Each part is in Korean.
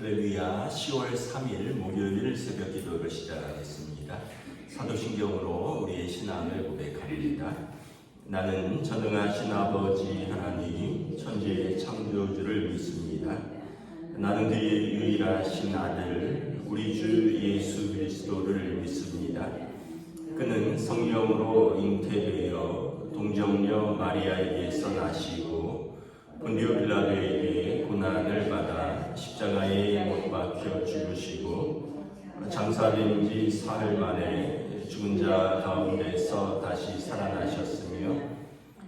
할렐루야. 10월 3일 목요일 새벽 기도를 시작하겠습니다. 사도신경으로 우리의 신앙을 고백합니다. 나는 전능하신 아버지 하나님 천지의 창조주를 믿습니다. 나는 그의 유일하신 아들 우리 주 예수 그리스도를 믿습니다. 그는 성령으로 잉태되어 동정녀 마리아에게서 나시고 본디오 빌라도에게 고난을 받아 십자가에 못 박혀 죽으시고 장사된 지 사흘 만에 죽은 자 가운데서 다시 살아나셨으며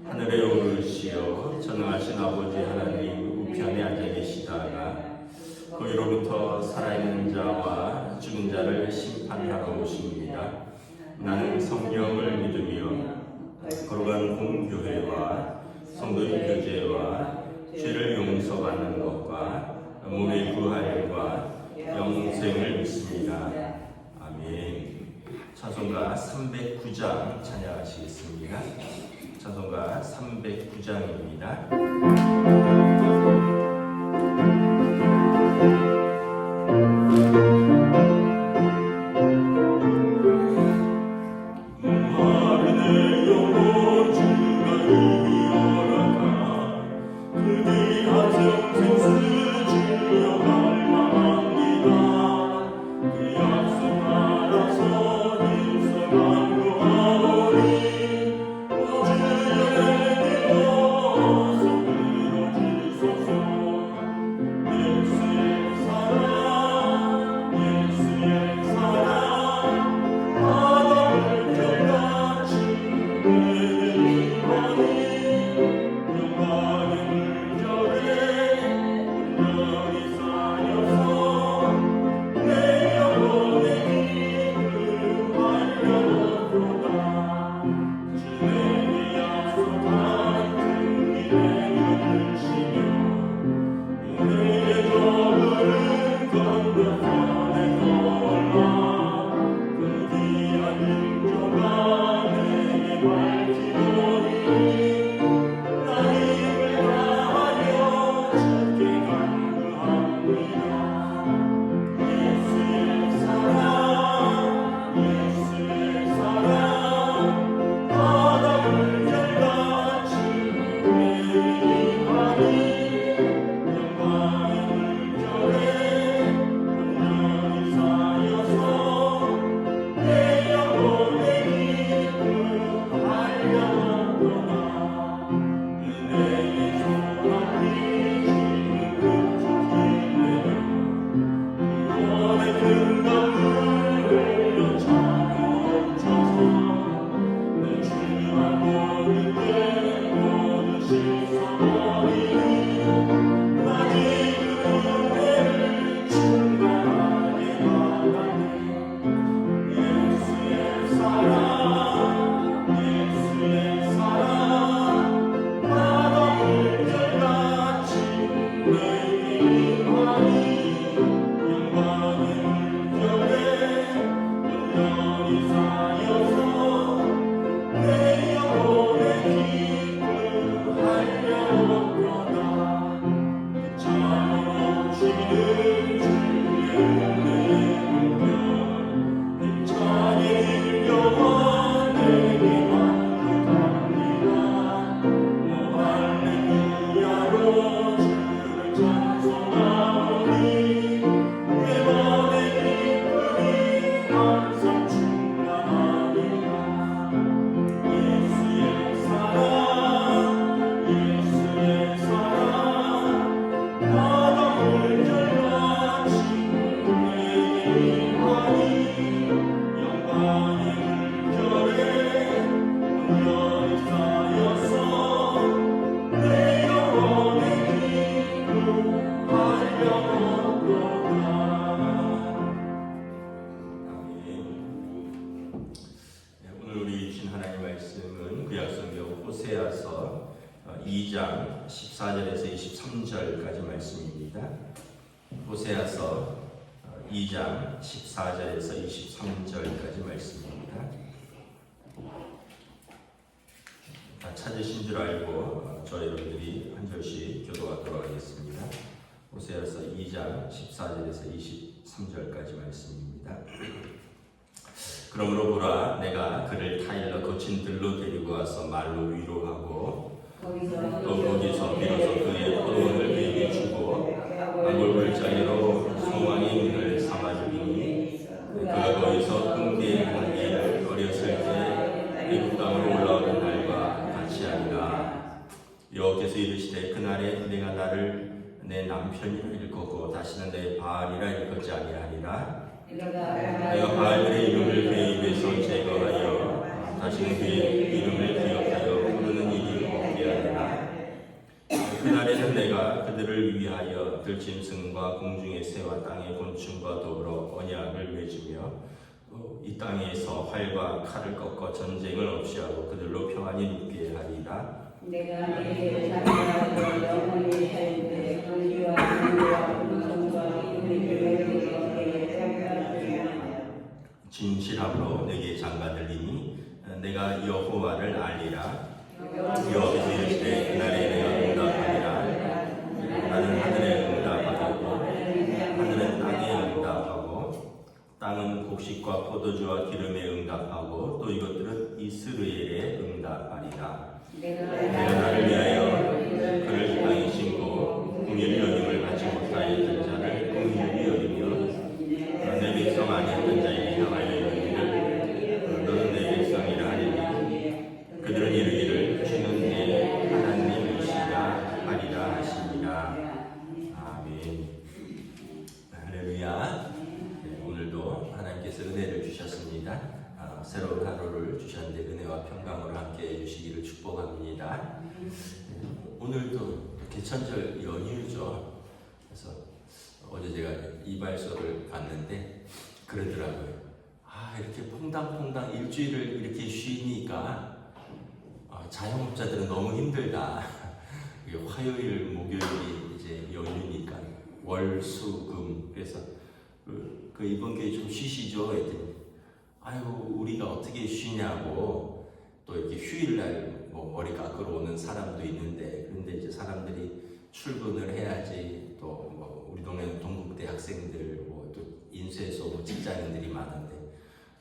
하늘에 오르시어 전능하신 아버지 하나님 우편에 앉아 계시다가 거기로부터 살아있는 자와 죽은 자를 심판하러 오십니다. 나는 성령을 믿으며 거룩한 공교회와 성도의 교제와 죄를 용서받는 것과 몸의 구할과 영생을 믿습니다. 아멘. 찬송가 309장 찬양하시겠습니다. 찬송가 309장입니다. 호세아서 2장 14절에서 23절까지 말씀입니다. 호세아서 2장 14절에서 23절까지 말씀입니다. 다 찾으신 줄 알고 저 여러분들이 한 절씩 교도하도록 하겠습니다. 호세아서 2장 14절에서 23절까지 말씀입니다. 그러므로 보라, 내가 그를 타일러 거친 들로 데리고 와서 말로 위로하고 또 거기서 비로소 그의 포도원을 그에게 주고 안골 자리로 소망의 문을 삼아주리니 그가 거기서 흥대하기를 어렸을 때 애굽 땅으로 올라오는 날과 같이 하리라. 여호와께서 이르시되 그날에 내가 나를 내 남편이라 일컫고 다시는 내 바알이라 일컫지 아니하리라. 내가 바알들의 이름을 그의 입에서 제거하여 다시는 그의 이름을 기억하여 부르는 일이 없게 하리라. 그날에는 내가 그들을 위하여 들짐승과 공중의 새와 땅의 곤충과 더불어 언약을 맺으며 이 땅에서 활과 칼을 꺾어 전쟁을 없이 하고 그들로 평안히 눕게 하리라. 내가 내게 자녀와 영원히 살때 공기와 공기와 공성과 이름을 진실함으로 내게 장가들리니 내가 여호와를 알리라. 여호와께서 이르시되 그날에 내가 응답하리라. 나는 하늘에 응답하고 하늘은 땅에 응답하고 땅은 곡식과 포도주와 기름에 응답하고 또 이것들은 이스라엘에 응답하리라. 내가 나를 위하여 그를 땅에 심고 공의를 여김을 받지 못하였던 자를 공의를 여기며 내 백성 아니었던 자에게 향하여 여기를 너는 내 백성이라 하리니 그들은 이르기를 주는 내 하나님이시라 하리라 하시니라. 아멘. 할렐루야. 네, 오늘도 하나님께서 은혜를 주셨습니다. 새로운 하루를 주셨는데 은혜와 평강으로 함께 해주시기를 축복합니다. 오늘도 개천절 연휴죠. 그래서 어제 제가 이발소를 갔는데 그러더라고요. 이렇게 퐁당퐁당 일주일을 이렇게 쉬니까 자영업자들은 너무 힘들다. 화요일, 목요일이 이제 연휴니까 월수금 그래서 그 이번 교회 좀 쉬시죠 했더니 아이고 우리가 어떻게 쉬냐고. 또 이렇게 휴일날 뭐 머리 깎으러 오는 사람도 있는데 그런데 이제 사람들이 출근을 해야지. 또 뭐 우리 동네는 동국대 학생들 뭐 또 인쇄소 뭐 직장인들이 많은데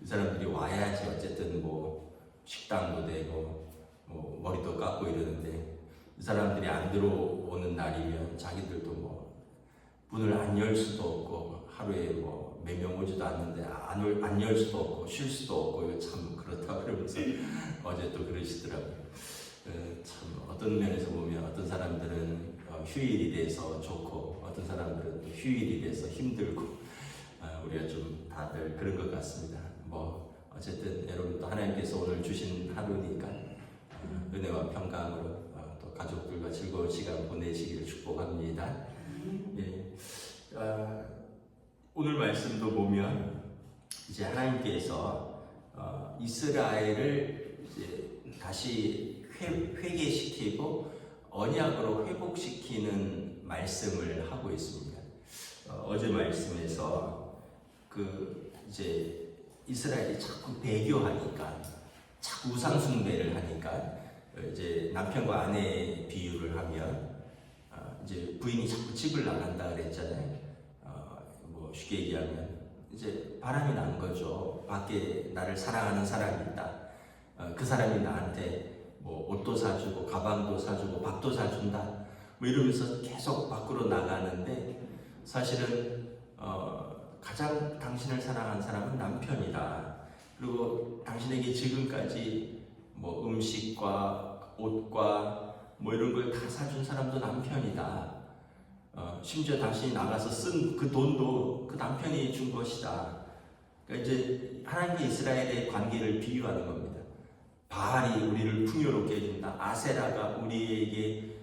이 사람들이 와야지 어쨌든 뭐 식당도 되고 뭐 머리도 깎고 이러는데 이 사람들이 안 들어오는 날이면 자기들도 뭐 문을 안 열 수도 없고 하루에 뭐 몇 명 오지도 않는데 안 열 수도 없고 쉴 수도 없고 이거 참 그렇다 그러면서 어제 또 그러시더라고요. 참 어떤 면에서 보면 어떤 사람들은 휴일이 돼서 좋고 어떤 사람들은 휴일이 돼서 힘들고 우리가 좀 다들 그런 것 같습니다. 뭐 어쨌든 여러분도 하나님께서 오늘 주신 하루니까 은혜와 평강으로 또 가족들과 즐거운 시간 보내시기를 축복합니다. 예. 오늘 말씀도 보면 이제 하나님께서 이스라엘을 이제 다시 회개시키고 언약으로 회복시키는 말씀을 하고 있습니다. 어제 말씀에서 이제 이스라엘이 자꾸 배교하니까 자꾸 우상 숭배를 하니까 이제 남편과 아내의 비유를 하면 이제 부인이 자꾸 집을 나간다 그랬잖아요. 뭐 쉽게 얘기하면 이제 바람이 난 거죠. 밖에 나를 사랑하는 사람이 있다. 그 사람이 나한테 뭐 옷도 사주고 가방도 사주고 밥도 사준다. 뭐 이러면서 계속 밖으로 나가는데 사실은 가장 당신을 사랑한 사람은 남편이다. 그리고 당신에게 지금까지 뭐 음식과 옷과 뭐 이런 걸 다 사준 사람도 남편이다. 심지어 당신이 나가서 쓴 그 돈도 그 남편이 준 것이다. 그러니까 이제 하나님과 이스라엘의 관계를 비유하는 겁니다. 바알이 우리를 풍요롭게 해준다. 아세라가 우리에게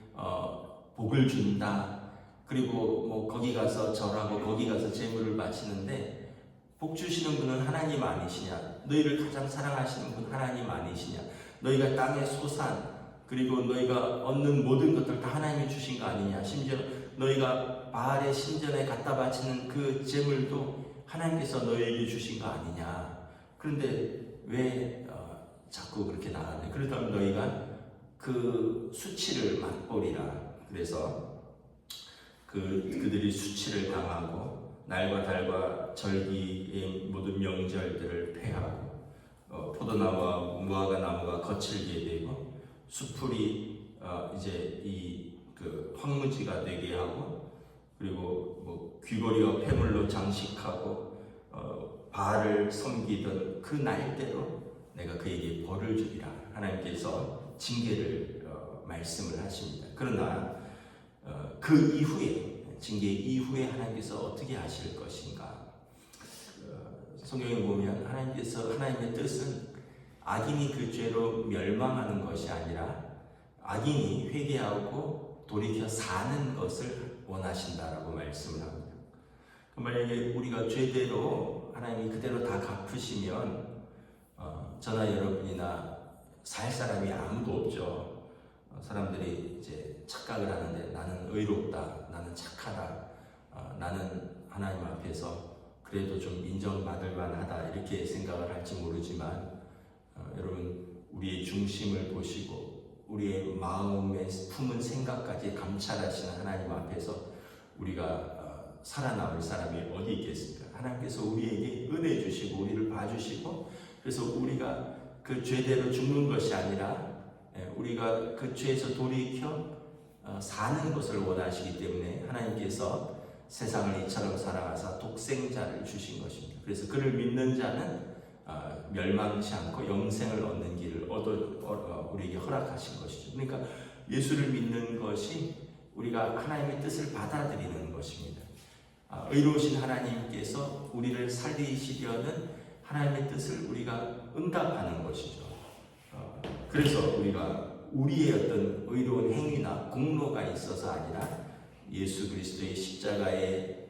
복을 준다. 그리고 뭐 거기 가서 절하고 거기 가서 제물을 바치는데 복 주시는 분은 하나님 아니시냐? 너희를 가장 사랑하시는 분 하나님 아니시냐? 너희가 땅의 소산 그리고 너희가 얻는 모든 것들 다 하나님이 주신 거 아니냐? 심지어 너희가 바알의 신전에 갖다 바치는 그 제물도 하나님께서 너희에게 주신 거 아니냐? 그런데 왜 자꾸 그렇게 나가냐? 그렇다면 너희가 그 수치를 맛보리라. 그래서 그들이 수치를 당하고 날과 달과 절기의 모든 명절들을 폐하고 포도나무와 무화과 나무가 거칠게 되고 수풀이 이제 그 황무지가 되게 하고 그리고 뭐 귀걸이와 폐물로 장식하고 바알을 섬기던 그 날대로 내가 그에게 벌을 주리라. 하나님께서 징계를 말씀을 하십니다. 그러나 그 이후에 징계 이후에 하나님께서 어떻게 하실 것인가? 성경에 보면 하나님의 뜻은 악인이 그 죄로 멸망하는 것이 아니라 악인이 회개하고 돌이켜 사는 것을 원하신다라고 말씀을 합니다. 만약에 우리가 죄대로 하나님이 그대로 다 갚으시면 저나 여러분이나 살 사람이 아무도 없죠. 사람들이 이제 착각을 하는데 나는 의롭다, 나는 착하다, 나는 하나님 앞에서 그래도 좀 인정받을 만하다 이렇게 생각을 할지 모르지만 여러분 우리의 중심을 보시고 우리의 마음에 품은 생각까지 감찰하시는 하나님 앞에서 우리가 살아남을 사람이 어디 있겠습니까? 하나님께서 우리에게 은혜 주시고 우리를 봐주시고 그래서 우리가 그 죄대로 죽는 것이 아니라 우리가 그 죄에서 돌이켜 사는 것을 원하시기 때문에 하나님께서 세상을 이처럼 사랑하사 독생자를 주신 것입니다. 그래서 그를 믿는 자는 멸망치 않고 영생을 얻는 길을 우리에게 허락하신 것이죠. 그러니까 예수를 믿는 것이 우리가 하나님의 뜻을 받아들이는 것입니다. 의로우신 하나님께서 우리를 살리시려는 하나님의 뜻을 우리가 응답하는 것이죠. 그래서 우리가 우리의 어떤 의로운 행위나 공로가 있어서 아니라 예수 그리스도의 십자가의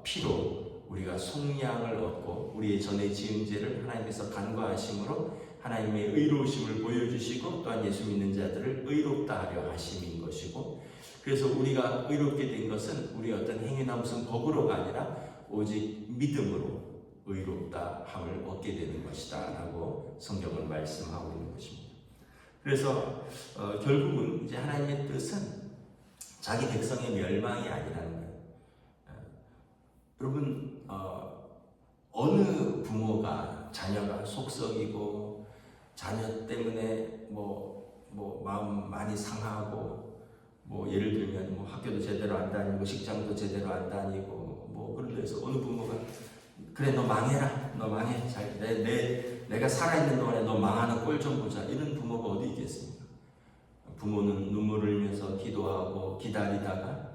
피로 우리가 속량을 얻고 우리의 전에 지은 죄를 하나님께서 간과하심으로 하나님의 의로우심을 보여주시고 또한 예수 믿는 자들을 의롭다 하려 하심인 것이고 그래서 우리가 의롭게 된 것은 우리의 어떤 행위나 무슨 법으로가 아니라 오직 믿음으로 의롭다 함을 얻게 되는 것이다 라고 성경은 말씀하고 있는 것입니다. 그래서 결국은 이제 하나님의 뜻은 자기 백성의 멸망이 아니라는 거예요. 여러분 어느 부모가 자녀가 속썩이고 자녀 때문에 뭐 마음 많이 상하고 뭐 예를 들면 뭐 학교도 제대로 안 다니고 직장도 제대로 안 다니고 뭐 그런 데서 어느 부모가 그래 너 망해라 너 망해 내가 살아있는 동안에 너 망하는 꼴 좀 보자 이런 부모가 어디 있겠습니까? 부모는 눈물을 흘리면서 기도하고 기다리다가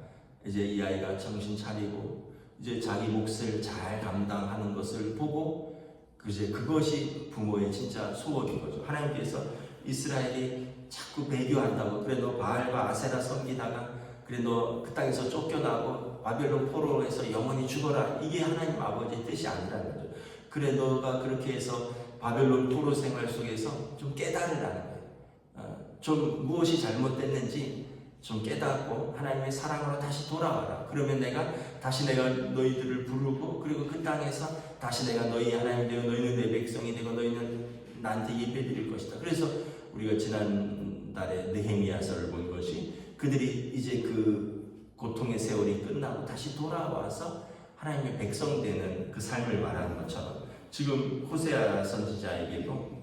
이제 이 아이가 정신 차리고 이제 자기 몫을 잘 감당하는 것을 보고 이제 그것이 부모의 진짜 소원인 거죠. 하나님께서 이스라엘이 자꾸 배교한다고 그래 너 바알과 아세라 섬기다가 그래 너 그 땅에서 쫓겨나고 바벨론 포로에서 영원히 죽어라 이게 하나님 아버지의 뜻이 아니라는 거죠. 그래 너가 그렇게 해서 바벨론 포로 생활 속에서 좀 깨달으라는 거예요. 좀 무엇이 잘못됐는지 좀 깨닫고 하나님의 사랑으로 다시 돌아와라. 그러면 내가 너희들을 부르고 그리고 그 땅에서 다시 내가 너희 하나님 되고 너희는 내 백성이 되고 너희는 나한테 예배드릴 것이다. 그래서 우리가 지난달에 느헤미야서를 본 것이 그들이 이제 그 고통의 세월이 끝나고 다시 돌아와서 하나님의 백성 되는 그 삶을 말하는 것처럼 지금 호세아 선지자에게도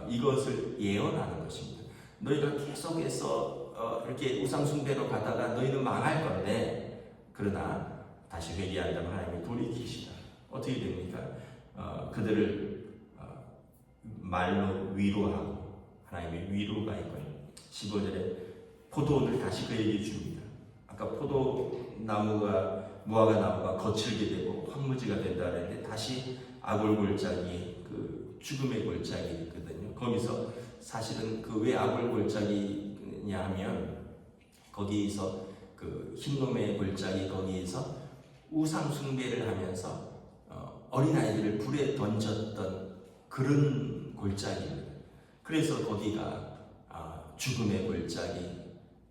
이것을 예언하는 것입니다. 너희가 계속해서 이렇게 우상숭배로 가다가 너희는 망할 건데 그러나 다시 회개한다면 하나님이 돌이키시다. 어떻게 됩니까? 그들을 말로 위로하고 하나님의 위로가 있고요. 15절에 포도원을 다시 그에게 줍니다. 아까 포도나무가 무화과 나무가 거칠게 되고 황무지가 된다 그랬는데 다시 아골골짜기 그 죽음의 골짜기 있거든요. 거기서 사실은 그 왜 아골골짜기냐 하면 거기서 그 흰놈의 골짜기 거기에서 우상 숭배를 하면서 어린아이들을 불에 던졌던 그런 골짜기입니다. 그래서 거기가 죽음의 골짜기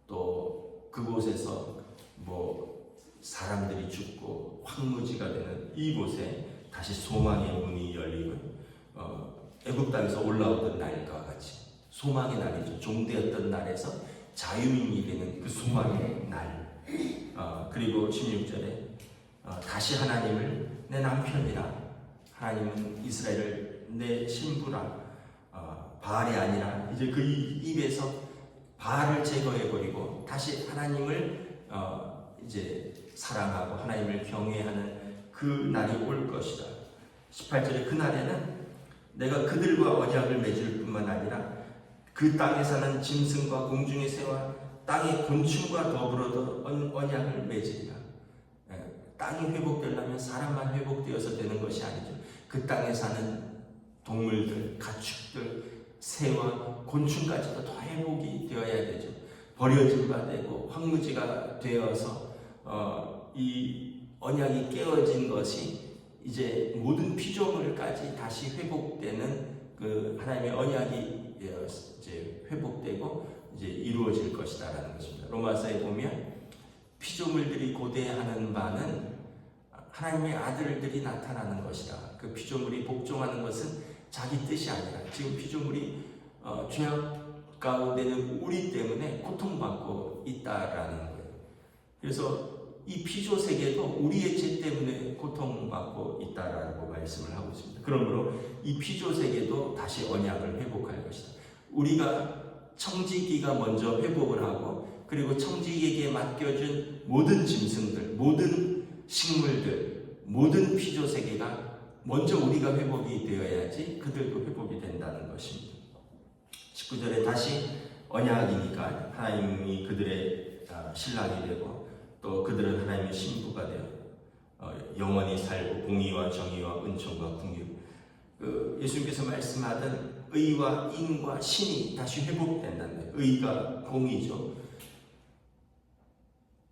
또 그곳에서 뭐 사람들이 죽고 황무지가 되는 이곳에 다시 소망의 문이 열리고 애굽 땅에서 올라오던 날과 같이 소망의 날이죠. 종되었던 날에서 자유인이 되는 그 소망의 날 그리고 16절에 다시 하나님을 내 남편이라, 하나님은 이스라엘을 내 신부라, 바알이 아니라 이제 그 입에서 바알을 제거해버리고 다시 하나님을 이제 사랑하고 하나님을 경외하는 그 날이 올 것이다. 18절에 그날에는 내가 그들과 언약을 맺을 뿐만 아니라 그 땅에 사는 짐승과 공중의 새와 땅의 곤충과 더불어도 언약을 맺으리라. 땅이 회복되려면 사람만 회복되어서 되는 것이 아니죠. 그 땅에 사는 동물들, 가축들, 새와 곤충까지도 다 회복이 되어야 되죠. 버려진 바 되고 황무지가 되어서 이 언약이 깨어진 것이 이제 모든 피조물까지 다시 회복되는 그 하나님의 언약이 이제 회복되고 이제 이루어질 것이다라는 것입니다. 로마서에 보면 피조물들이 고대하는 바는 하나님의 아들들이 나타나는 것이다. 그 피조물이 복종하는 것은 자기 뜻이 아니라 지금 피조물이 죄악 가운데는 우리 때문에 고통받고 있다라는 거예요. 그래서 이 피조 세계도 우리의 죄 때문에 고통받고 있다라고 말씀을 하고 있습니다. 그러므로 이 피조 세계도 다시 언약을 회복할 것이다. 우리가 청지기가 먼저 회복을 하고 그리고 청지기에게 맡겨준 모든 짐승들, 모든 식물들, 모든 피조 세계가 먼저 우리가 회복이 되어야지 그들도 회복이 된다는 것입니다. 19절에 다시 언약이니까 하나님이 그들의 신랑이 되고 또 그들은 하나님의 신부가 되어 영원히 살고 공의와 정의와 은총과 긍휼, 예수님께서 말씀하던 의와 인과 신이 다시 회복된다는 거예요. 의가 공의죠.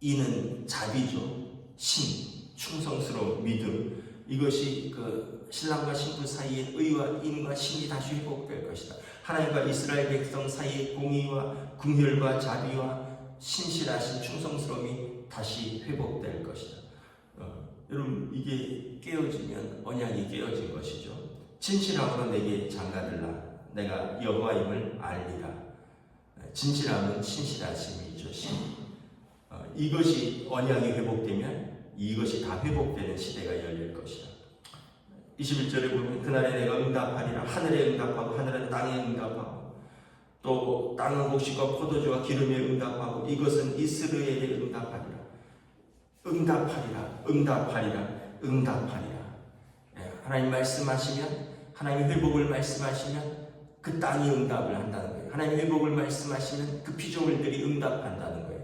인은 자비죠. 신, 충성스러운 믿음. 이것이 그 신랑과 신부 사이의 의와 인과 신이 다시 회복될 것이다. 하나님과 이스라엘 백성 사이의 공의와 긍휼과 자비와 신실하신 충성스러움이 다시 회복될 것이다. 여러분, 이게 깨어지면 언약이 깨어진 것이죠. 진실함으로 내게 장가들라. 내가 여호와임을 알리라. 진실함은 신실하심이죠. 이것이 언약이 회복되면 이것이 다 회복되는 시대가 열릴 것이다. 21절에 보면 그날에 내가 응답하리라. 하늘에 응답하고 하늘은 땅에 응답하고 또 땅은 곡식과 포도주와 기름에 응답하고 이것은 이스라엘에 응답하리라. 응답하리라. 응답하리라. 응답하리라. 하나님 말씀하시면, 하나님 회복을 말씀하시면 그 땅이 응답을 한다는 거예요. 하나님 회복을 말씀하시면 그 피조물들이 응답한다는 거예요.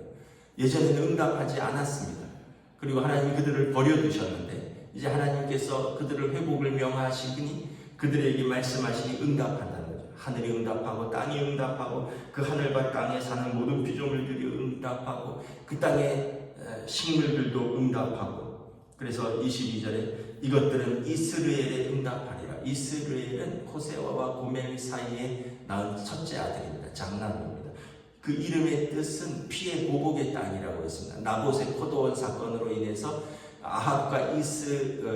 예전에는 응답하지 않았습니다. 그리고 하나님이 그들을 버려두셨는데 이제 하나님께서 그들을 회복을 명하시니 그들에게 말씀하시니 응답한다는 거죠. 하늘이 응답하고 땅이 응답하고 그 하늘과 땅에 사는 모든 피조물들이 응답하고 그 땅의 식물들도 응답하고, 그래서 22절에 이것들은 이스라엘에 응답하리라. 이스라엘은 호세아와 고멜 사이에 낳은 첫째 아들입니다. 장남입니다. 그 이름의 뜻은 피의 보복의 땅이라고 했습니다. 나봇의 포도원 사건으로 인해서 아합과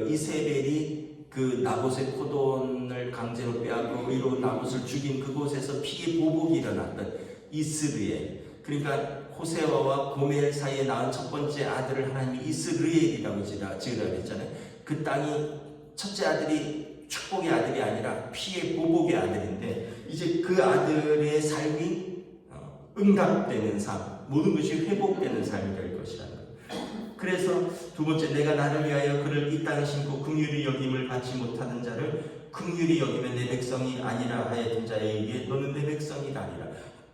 이세벨이 그 나봇의 포도원을 강제로 빼앗고 의로 나봇을 죽인 그곳에서 피의 보복이 일어났던 이스라엘. 그러니까 호세아와 고멜 사이에 낳은 첫 번째 아들을 하나님이 이스라엘이라고 지으라고 했잖아요. 그 땅이 첫째 아들이 축복의 아들이 아니라 피의 보복의 아들인데 이제 그 아들의 삶이 응답되는 삶, 모든 것이 회복되는 삶이 될 것이라는 거예요. 그래서 두 번째, 내가 나를 위하여 그를 이 땅에 심고 긍휼히 여김을 받지 못하는 자를 긍휼히 여기면 내 백성이 아니라 하였던 자에게 너는 내 백성이라 하리라.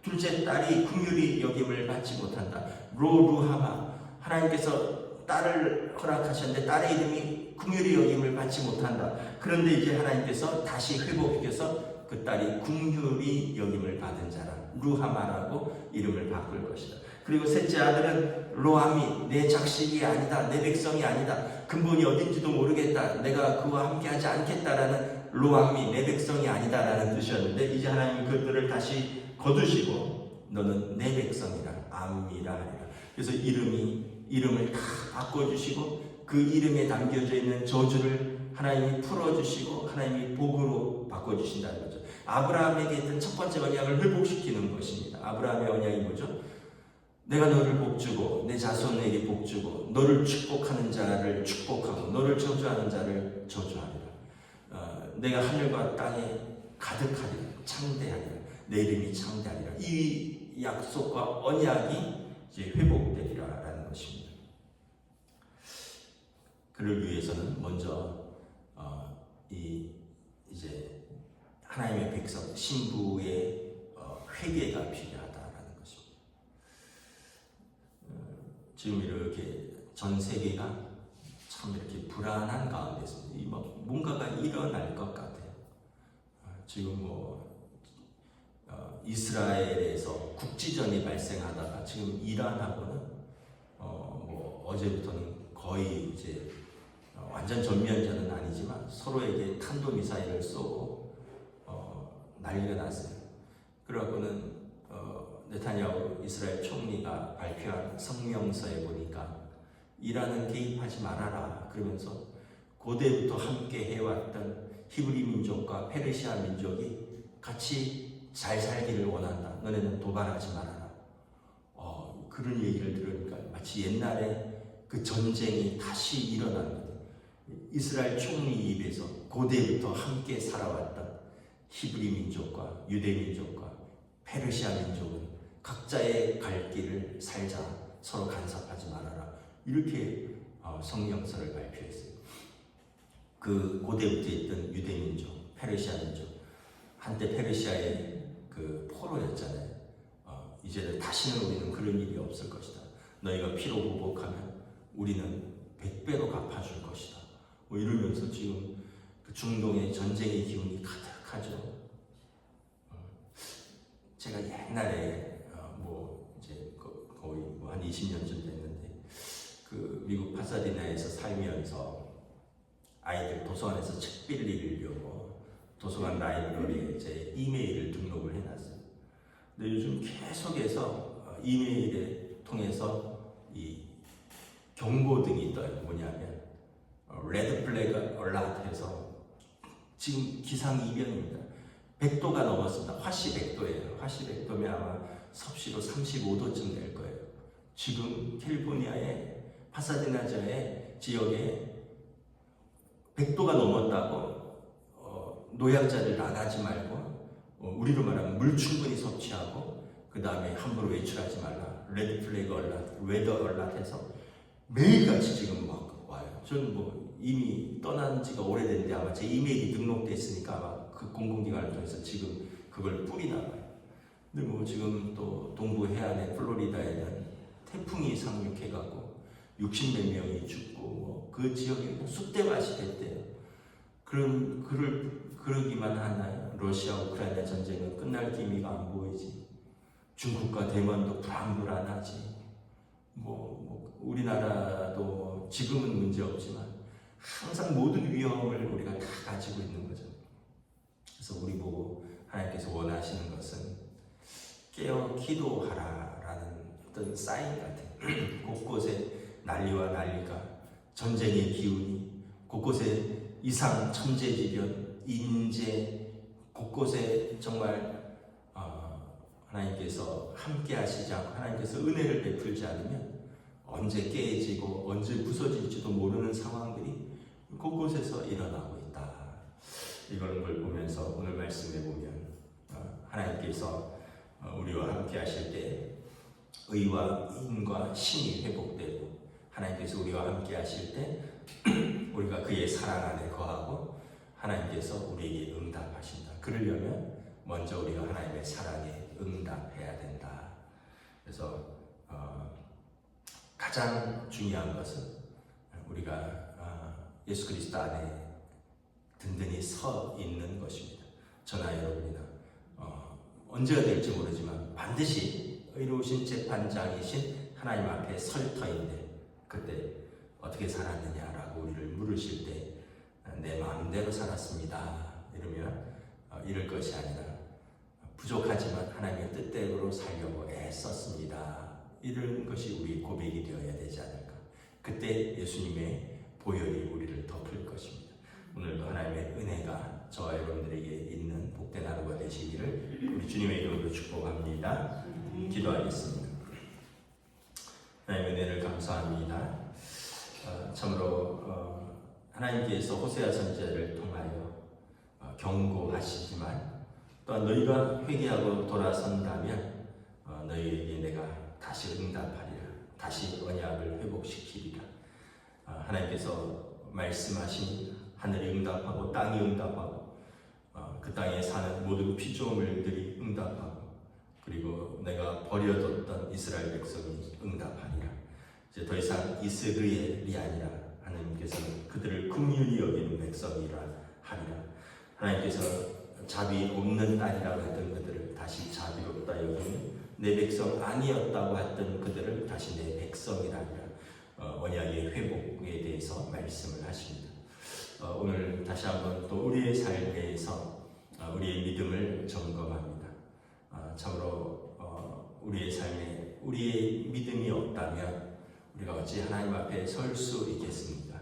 둘째, 딸이 긍휼히 여김을 받지 못한다. 로루하마, 하나님께서 딸을 허락하셨는데 딸의 이름이 긍휼히 여김을 받지 못한다. 그런데 이제 하나님께서 다시 회복시켜서 그 딸이 긍휼히 여김을 받은 자라, 루하마라고 이름을 바꿀 것이다. 그리고 셋째 아들은 로함이, 내 작식이 아니다, 내 백성이 아니다, 근본이 어딘지도 모르겠다, 내가 그와 함께하지 않겠다라는 로함이 내 백성이 아니다라는 뜻이었는데 이제 하나님이 그들을 다시 거두시고 너는 내 백성이라, 암미라 하리라. 그래서 이름을 다 바꿔주시고 그 이름에 담겨져 있는 저주를 하나님이 풀어주시고 하나님이 복으로 바꿔주신다는 거죠. 아브라함에게 있던 첫 번째 언약을 회복시키는 것입니다. 아브라함의 언약이 뭐죠? 내가 너를 복주고 내 자손에게 복주고 너를 축복하는 자를 축복하고 너를 저주하는 자를 저주하리라. 내가 하늘과 땅에 가득하리라. 창대하리라. 내 이름이 창대하리라. 이 약속과 언약이 이제 회복되리라라는 것입니다. 그를 위해서는 먼저 이제 하나님의 백성 신부의 회개가 필요하다라는 것입니다. 지금 이렇게 전 세계가 참 이렇게 불안한 가운데서 뭔가가 일어날 것 같아요. 지금 이스라엘에서 국지전이 발생하다가 지금 이란하고는 어제부터는 거의 이제 완전 전면전은 아니지만 서로에게 탄도미사일을 쏘고 난리가 났어요. 그러고는 네타냐후 이스라엘 총리가 발표한 성명서에 보니까 이란은 개입하지 말아라 그러면서 고대부터 함께 해왔던 히브리 민족과 페르시아 민족이 같이 잘 살기를 원한다. 너네는 도발하지 말아라. 그런 얘기를 들으니까 마치 옛날에 그 전쟁이 다시 일어난 거예요. 이스라엘 총리 입에서 고대부터 함께 살아왔던 히브리 민족과 유대 민족과 페르시아 민족은 각자의 갈 길을 살자. 서로 간섭하지 말아라. 이렇게 성명서를 발표했어요. 그 고대부터 있던 유대 민족, 페르시아 민족, 한때 페르시아의 그 포로였잖아요. 이제는 다시는 우리는 그런 일이 없을 것이다. 너희가 피로 보복하면 우리는 100배로 갚아줄 것이다. 이러면서 지금 그 중동의 전쟁의 기운이 가득하죠. 제가 옛날에 이제 거의 한 20년쯤 됐는데 그 미국 파사디나에서 살면서 아이들 도서관에서 책 빌리려고 도서관 라이브러리에 제 이메일을 등록을 해놨어요. 근데 요즘 계속해서 이메일에 통해서 이 경고등이 떠요. 뭐냐면 레드 플래그 얼라트 해서 지금 기상이변입니다. 100도가 넘었습니다. 화씨 100도예요. 화씨 100도면 아마 섭씨로 35도쯤 될 거예요. 지금 캘리포니아의 파사디나주의 지역에 100도가 넘었다고 노약자들 나가지 말고 우리로 말하면 물 충분히 섭취하고 그 다음에 함부로 외출하지 말라. 레드 플래그 얼라트, 웨더 얼라트 해서 매일같이 지금 막 와요. 저는 이미 떠난 지가 오래됐는데 아마 제 이메일이 등록됐으니까 아마 그 공공기관을 통해서 지금 그걸 뿌리나 봐요. 근데 지금 또 동부 해안의 플로리다에는 태풍이 상륙해가고 60몇 명이 죽고 그 지역에 쑥대밭이 됐대요. 그러기만 하나요? 러시아 우크라이나 전쟁은 끝날 기미가 안 보이지. 중국과 대만도 불안불안하지. 우리나라도 지금은 문제 없지만 항상 모든 위험을 우리가 다 가지고 있는 거죠. 그래서 우리 보고 하나님께서 원하시는 것은 깨어 기도하라라는 어떤 사인 같은 곳곳에 난리와 난리가 전쟁의 기운이 곳곳에 이상 천재지변 인재 곳곳에 정말 하나님께서 함께 하시지 않고 하나님께서 은혜를 베풀지 않으면 언제 깨지고 언제 부서질지도 모르는 상황들이 곳곳에서 일어나고 있다. 이걸 보면서 오늘 말씀에 보면 하나님께서 우리와 함께 하실 때 의와 인과 신이 회복되고 하나님께서 우리와 함께 하실 때 우리가 그의 사랑 안에 거하고 하나님께서 우리에게 응답하신다. 그러려면 먼저 우리가 하나님의 사랑에 응답해야 된다. 그래서 가장 중요한 것은 우리가 예수 그리스도 안에 든든히 서 있는 것입니다. 저나 여러분이나 언제가 될지 모르지만 반드시 의로우신 재판장이신 하나님 앞에 설 터인데 그때 어떻게 살았느냐라고 우리를 물으실 때 내 마음대로 살았습니다. 이러면 이럴 것이 아니라 부족하지만 하나님의 뜻대로 살려고 애썼습니다. 이런 것이 우리 고백이 되어야 되지 않을까. 그때 예수님의 보혈이 우리를 덮을 것입니다. 오늘도 하나님의 은혜가 저와 여러분들에게 있는 복된 하루가 되시기를 우리 주님의 이름으로 축복합니다. 기도하겠습니다. 감사합니다. 참으로 하나님께서 호세아 선지자를 통하여 경고하시지만 또한 너희가 회개하고 돌아선다면 너희에게 내가 다시 응답하리라. 다시 언약을 회복시키리라. 하나님께서 말씀하신 하늘이 응답하고 땅이 응답하고 그 땅에 사는 모든 피조물들이 응답하고 그리고 내가 버려뒀던 이스라엘 백성이 응답하리라. 이제 더 이상 이스라엘이 아니라 하나님께서는 그들을 긍휼히 여기는 백성이라 하리라. 하나님께서 자비 없는 딸이라고 했던 그들을 다시 자비롭다 여기는 내 백성 아니었다고 했던 그들을 다시 내 백성이라 하리라. 언약의 회복에 대해서 말씀을 하십니다. 오늘 다시 한번 또 우리의 삶에서 우리의 믿음을 점검합니다. 참으로 우리의 삶에 우리의 믿음이 없다면 우리가 어찌 하나님 앞에 설 수 있겠습니까?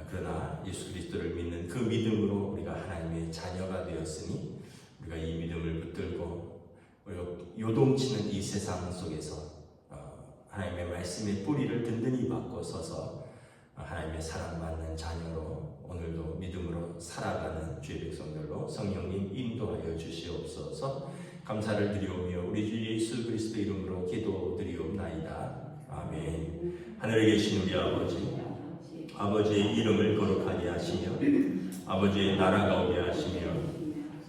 그러나 예수 그리스도를 믿는 그 믿음으로 우리가 하나님의 자녀가 되었으니 우리가 이 믿음을 붙들고 우리가 요동치는 이 세상 속에서 하나님의 말씀의 뿌리를 든든히 받고 서서 하나님의 사랑받는 자녀로 오늘도 믿음으로 살아가는 주의 백성들로 성령님 인도하여 주시옵소서. 감사를 드리오며 우리 주 예수 그리스도 이름으로 기도드리옵나이다. 아멘. 하늘에 계신 우리 아버지, 아버지의 이름을 거룩하게 하시며 아버지의 나라가 오게 하시며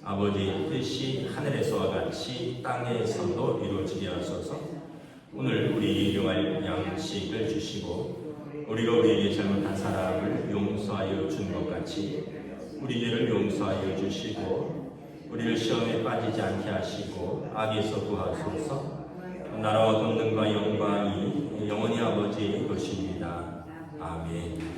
아버지의 뜻이 하늘에서와 같이 땅에서도 이루어지게 하소서. 오늘 우리 일용할 양식을 주시고 우리가 우리에게 잘못한 사람을 용서하여 준 것 같이 우리 죄를 용서하여 주시고 우리를 시험에 빠지지 않게 하시고 악에서 구하소서. 나라와 권능과 영광이 영원히 아버지의 것입니다. 아멘.